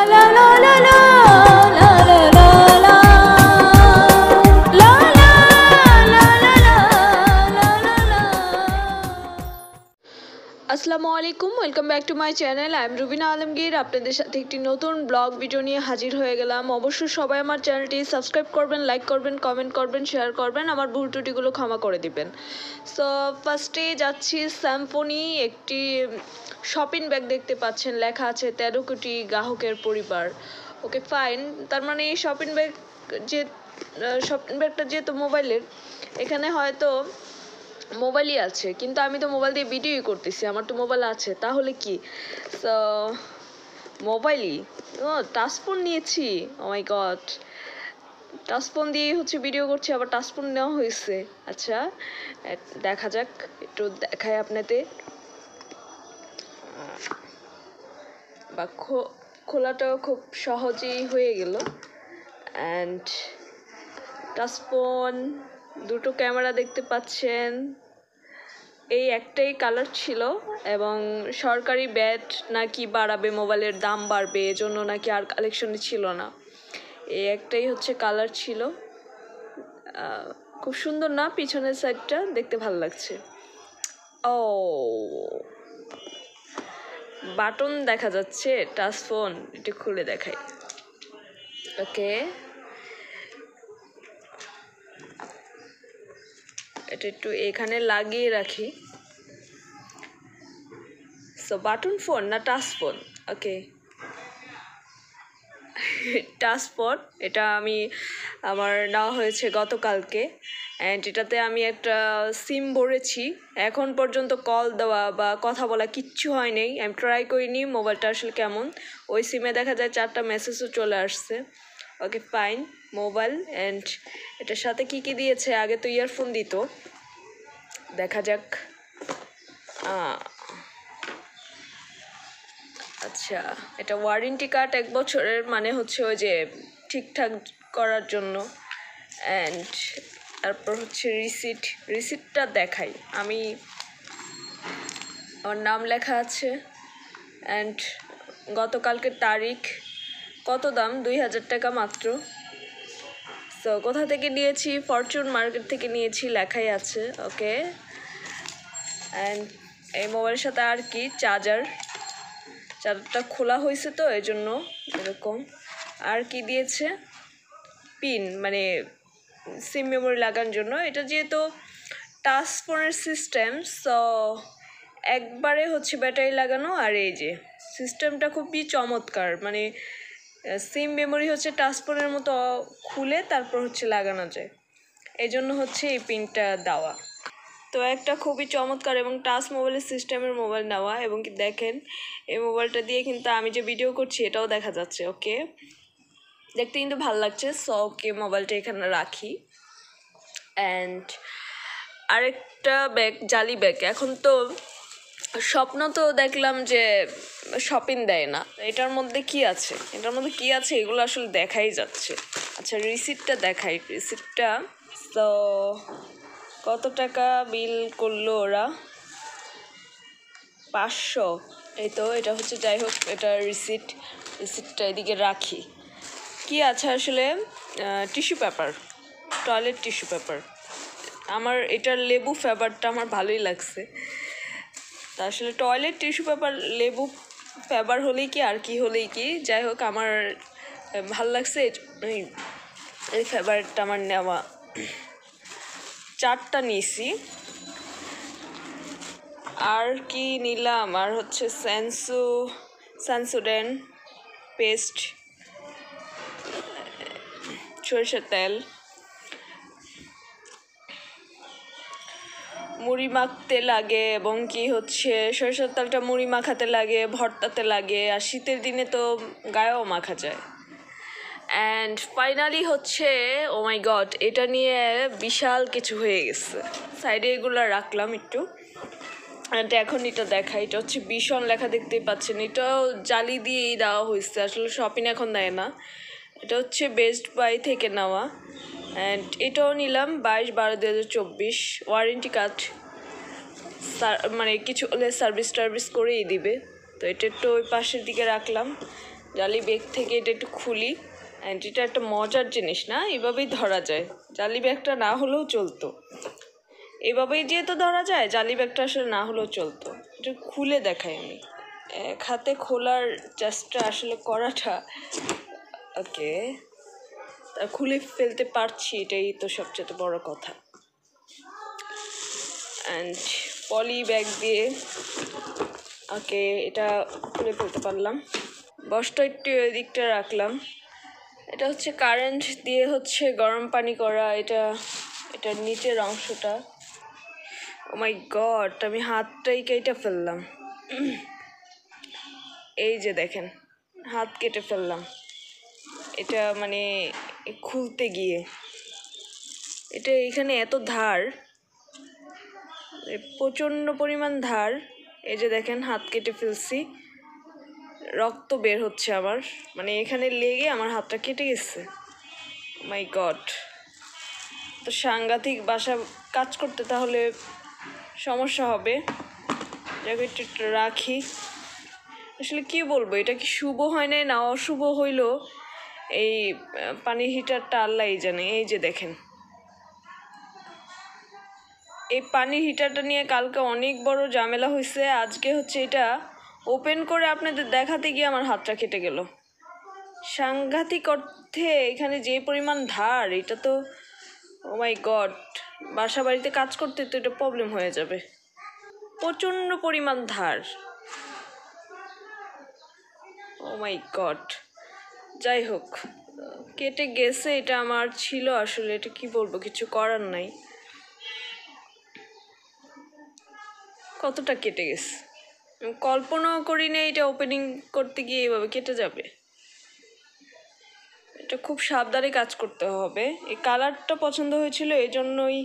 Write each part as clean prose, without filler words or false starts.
আসসালামু আলাইকুম, welcome back to my channel. I am Rubina Alamgir. আপনাদের সাথে একটি নতুন ব্লগ ভিডিও নিয়ে হাজির হয়ে গেলাম। অবশ্যই সবাই আমার চ্যানেলটি সাবস্ক্রাইব করবেন, লাইক করবেন, কমেন্ট করবেন, শেয়ার করবেন, আমার ভুল ত্রুটিগুলো ক্ষমা করে দিবেন। সো ফার্স্টে যাচ্ছি স্যামফোনি, একটি শপিং ব্যাগ দেখতে পাচ্ছেন, লেখা আছে 13 কোটি গ্রাহকের পরিবার। ওকে ফাইন, তার মানে এই শপিং ব্যাগটা যেহেতু মোবাইলের, এখানে হয়তো মোবাইলই আছে, কিন্তু আমি তো মোবাইল দিয়ে ভিডিওই করতেছি, আমার তো মোবাইল আছে, তাহলে কি মোবাইলই টাচফোন নিয়েছি। ও মাই গড, টাচফোন দিয়েই ভিডিও করছি, আবার টাচফোন নেওয়া হয়েছে। আচ্ছা দেখা যাক, একটু দেখাই আপনাদের। বা খোলাটাও খুব সহজেই হয়ে গেল। অ্যান্ড টাচফোন, দুটো ক্যামেরা দেখতে পাচ্ছেন। এই একটাই কালার ছিল, এবং সরকারি ব্যাট নাকি বাড়াবে, মোবাইলের দাম বাড়বে, এজন্য নাকি আর কালেকশনে ছিল না। এই একটাই কালার ছিল। খুব সুন্দর না, পিছনের সাইডটা দেখতে ভালো লাগছে। ও বাটন দেখা যাচ্ছে, টাচফোন একটু খুলে দেখাই। ওকে, এটা একটু এখানে লাগিয়ে রাখি। সো বাটন ফোন না টাচ ফোন? ওকে, টাচ ফোন। এটা আমার নেওয়া হয়েছে গতকালকে, অ্যান্ড এটাতে আমি একটা সিম ভরেছি। এখন পর্যন্ত কল দেওয়া বা কথা বলা কিচ্ছু হয়নি, আমি ট্রাই করিনি মোবাইলটা আসলে কেমন। ওই সিমে দেখা যায় 4টা মেসেজও চলে আসছে। Okay fine, mobile. অ্যান্ড এটার সাথে কি কি দিয়েছে, আগে তো ইয়ারফোন দিত, দেখা যাক। আচ্ছা, এটা ওয়ারেন্টি কার্ড 1 বছরের, মানে ওই যে ঠিকঠাক করার জন্য। অ্যান্ড তারপর রিসিপ্টটা দেখাই আমি, আমার নাম লেখা আছে। অ্যান্ড গতকালকের তারিখ, কত দাম, 2000 টাকা মাত্র। সো কোথা থেকে নিয়েছি, ফরচুন মার্কেট থেকে নিয়েছি, লেখাই আছে। ওকে, অ্যান্ড এই মোবাইলের সাথে আর কি, চার্জারটা খোলা হয়েছে তো এই জন্য এরকম। আর কি দিয়েছে, পিন, মানে সিম মেমোরি লাগানোর জন্য। এটা যেহেতু টাচ ফোনের সিস্টেম, সো একবারে ব্যাটারি লাগানো। আর এই যে সিস্টেমটা খুবই চমৎকার, মানে সিম মেমোরি টাচ ফোনের মতো খুলে তারপর লাগানো যায়, এই জন্য এই পিনটা দেওয়া। তো একটা খুবই চমৎকার এবং টাচ মোবাইলের সিস্টেমের মোবাইল নেওয়া। এবং কি দেখেন, এই মোবাইলটা দিয়ে কিন্তু আমি যে ভিডিও করছি এটাও দেখা যাচ্ছে। ওকে, দেখতে কিন্তু ভালো লাগছে। সো ওকে, মোবাইলটা এখানে রাখি। অ্যান্ড আরেকটা ব্যাগ, জালি ব্যাগ। এখন তো স্বপ্ন তো দেখলাম যে শপিং দেয় না, এটার মধ্যে কি আছে, এগুলো আসলে দেখাই যাচ্ছে। আচ্ছা, রিসিপ্টটা দেখাই। রিসিপ্টটা তো কত টাকা বিল করলো ওরা, 500। এই তো, এটা যাই হোক, এটা রিসিপ্টটা এদিকে রাখি। কি আছে আসলে, tissue paper, toilet tissue paper. আমার এটার লেবু ফ্লেভারটা আমার ভালোই লাগছে। তা আসলে টয়লেট টিস্যু পেপার লেবু ফ্লেভার হলেই কি আর কি হলেই কি, যাই হোক আমার ভাল লাগছে এই ফ্লেভারটা আমার নেওয়া। 4টা নিয়েছি। আর কি নিলাম, আর সেন্সোডেন্ট পেস্ট, সরিষার তেল, মুড়ি মাখতে লাগে, এবং কি সরিষার তেলটা মুড়ি মাখাতে লাগে, ভর্তাতে লাগে, আর শীতের দিনে তো গায়েও মাখা যায়। And finally oh my God, এটা নিয়ে বিশাল কিছু হয়ে গেছে। সাইডে এগুলো রাখলাম একটু। অ্যান্ড এখন এটা দেখা, এটা ভীষণ লেখা, দেখতেই পাচ্ছেন। এটাও জালি দিয়েই দেওয়া হয়েছে, আসলে শপিং এখন দেয় না। এটা বেস্ট বাই থেকে নেওয়া। অ্যান্ড এটাও নিলাম 22/12/2024, ওয়ারেন্টি কার্ড, মানে কিছু হলে সার্ভিস করেই দিবে। তো এটা একটু ওই পাশের দিকে রাখলাম। জালি ব্যাগ থেকে এটা একটু খুলি। অ্যান্ড এটা একটা মজার জিনিস না, এভাবেই ধরা যায়। জালি ব্যাগটা না হলেও চলতো, এভাবেই যেহেতু ধরা যায়, জালি ব্যাগটা আসলে না হলেও চলতো। এটা খুলে দেখাই আমি, এক হাতে খোলার চেষ্টা আসলে করাটা, ওকে, খুলে ফেলতে পারছি, এটাই তো সবচেয়ে বড় কথা। অ্যান্ড পলি ব্যাগ দিয়ে ওকে এটা খুলে ফেলতে পারলাম। বসটা একটু এদিকটা রাখলাম। এটা হচ্ছে কারেন্ট দিয়ে হচ্ছে গরম পানি করা, এটার নিচের অংশটা। ও মাই গড, আমি হাতটাই কেটে ফেললাম। এই যে দেখেন, হাত কেটে ফেললাম এটা মানে খুলতে গিয়ে। এটা এখানে এত ধার, প্রচণ্ড পরিমাণ ধার। এই যে দেখেন, হাত কেটে ফেলছি, রক্ত বের হচ্ছে আমার, মানে এখানে লেগে আমার হাতটা কেটে গেছে। মাই গড, তো সাংঘাতিক। বাসা কাজ করতে তাহলে সমস্যা হবে। জ্যাকেটটা একটু রাখি। আসলে কি বলবো, এটা কি শুভ হয় নাই না অশুভ হইলো, এই পানির হিটারটা আল্লাহ জানে। এই যে দেখেন, এই পানির হিটারটা নিয়ে কালকে অনেক বড় ঝামেলা হয়েছে। আজকে হচ্ছে এটা ওপেন করে আপনাদের দেখাতে গিয়ে আমার হাতটা কেটে গেল। সাংঘাতিক অর্থে এখানে যে পরিমাণ ধার, এটা তো ও মাই গড, বাসা বাড়িতে কাজ করতে তো এটা প্রবলেম হয়ে যাবে। প্রচণ্ড পরিমাণ ধার, ও মাই গড। যাই হোক, কেটে গেছে, এটা আমার ছিল আসলে, এটা কি বলবো, কিছু করার নাই। কতটা কেটে গেছে, কল্পনাও করি না এটা ওপেনিং করতে গিয়ে এইভাবে কেটে যাবে। এটা খুব সাবধানে কাজ করতে হবে। এই কালারটা পছন্দ হয়েছিল, এই জন্যই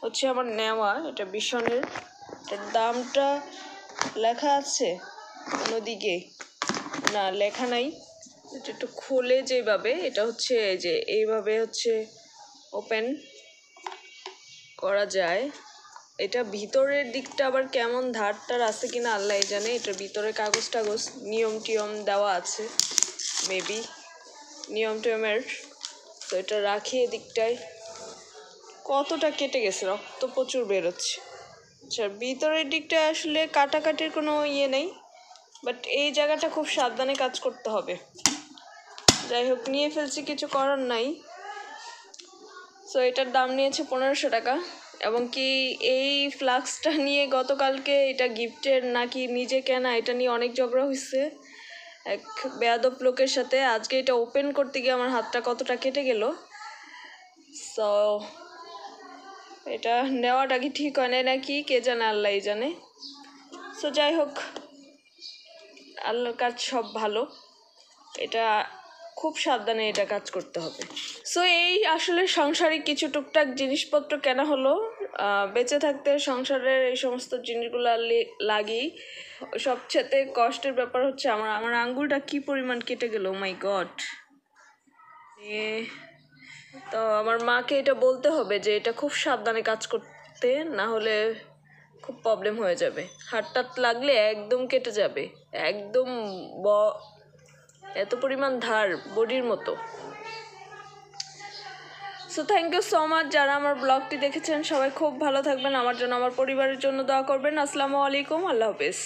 হচ্ছে আমার নেওয়া। এটা বিশনের, এটার দামটা লেখা আছে অন্যদিকে, না লেখা নাই। এটা একটু খুলে যেভাবে, এটা হচ্ছে এই যে এইভাবে হচ্ছে ওপেন করা যায়। এটা ভিতরের দিকটা আবার কেমন ধারটার আছে কিনা আল্লাহ জানে। এটার ভিতরে কাগজ টাগজ নিয়ম টিয়ম দেওয়া আছে, মেবি নিয়ম টিয়মের। তো এটা রাখি এদিকটায়। কতটা কেটে গেছে, রক্ত প্রচুর বেরোচ্ছে। আচ্ছা, ভিতরের দিকটা আসলে কাটাকাটির কোনো ইয়ে নেই, বাট এই জায়গাটা খুব সাবধানে কাজ করতে হবে। যাই হোক, নিয়ে ফেলছি, কিছু করার নাই। সো এটার দাম নিয়েছে 1500 টাকা। এবং কি এই ফ্লাক্সটা নিয়ে গতকালকে, এটা গিফটের নাকি নিজে কেনা, এটা নিয়ে অনেক ঝগড়া হয়েছে এক বেয়াদব লোকের সাথে। আজকে এটা ওপেন করতে গিয়ে আমার হাতটা কতটা কেটে গেল। সো এটা নেওয়াটা কি ঠিক হয় না নাকি কে জানে, আল্লাহ জানে। সো যাই হোক, আল্লাহর কাজ সব ভালো। এটা খুব সাবধানে এটা কাজ করতে হবে। সো এই আসলে সংসারিক কিছু টুকটাক জিনিসপত্র কেনা হলো। বেঁচে থাকতে সংসারের এই সমস্ত জিনিসগুলো লাগি। সবচেয়ে কষ্টের ব্যাপার হচ্ছে আমার আঙ্গুলটা কি পরিমাণ কেটে গেল, মাই গড। তো আমার মাকে এটা বলতে হবে যে এটা খুব সাবধানে কাজ করতে, না হলে খুব প্রবলেম হয়ে যাবে। হাতটাত লাগলে একদম কেটে যাবে, একদম এত পরিমাণ ধার বডির মতো। So thank you so much যারা আমার ব্লগটি দেখেছেন। সবাই খুব ভালো থাকবেন, আমার জন্য আমার পরিবারের জন্য দোয়া করবেন। আসসালামু আলাইকুম, আল্লাহ হাফেজ।